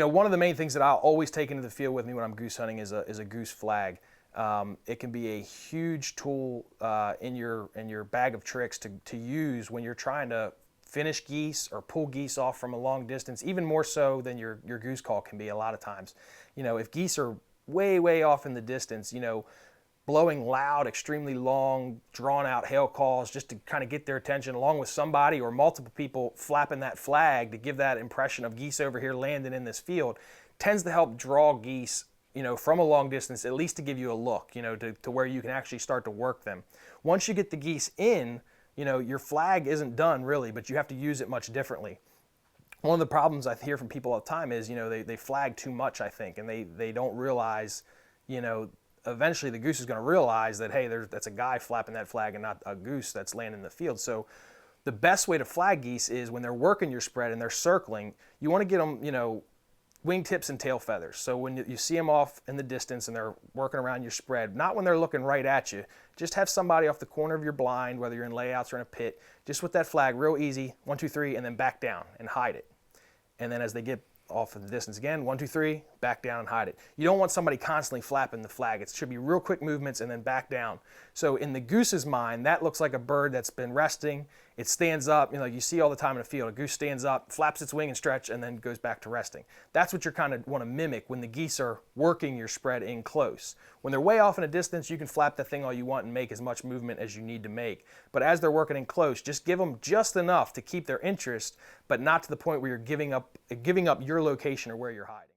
One of the main things that I'll always take into the field with me when I'm goose hunting is a goose flag. It can be a huge tool in your bag of tricks to use when you're trying to finish geese or pull geese off from a long distance, even more so than your goose call can be a lot of times. If geese are way off in the distance, blowing loud, extremely long, drawn out hail calls just to kind of get their attention, along with somebody or multiple people flapping that flag to give that impression of geese over here landing in this field, tends to help draw geese from a long distance, at least to give you a look, to where you can actually start to work them. Once you get the geese in, your flag isn't done really, but you have to use it much differently. One of the problems I hear from people all the time is, they flag too much, I think, and they don't realize, eventually the goose is going to realize that, hey, that's a guy flapping that flag and not a goose that's landing in the field. So the best way to flag geese is when they're working your spread and they're circling, you want to get them, wingtips and tail feathers. So when you see them off in the distance and they're working around your spread, not when they're looking right at you, just have somebody off the corner of your blind, whether you're in layouts or in a pit, just with that flag, real easy, 1, 2, 3, and then back down and hide it. And then as they get off in the distance again, 1, 2, 3, back down and hide it. You don't want somebody constantly flapping the flag. It should be real quick movements and then back down. So in the goose's mind, that looks like a bird that's been resting. It stands up, you see all the time in a field, a goose stands up, flaps its wing and stretch, and then goes back to resting. That's what you kind of want to mimic when the geese are working your spread in close. When they're way off in a distance, you can flap the thing all you want and make as much movement as you need to make. But as they're working in close, just give them just enough to keep their interest, but not to the point where you're giving up your location or where you're hiding.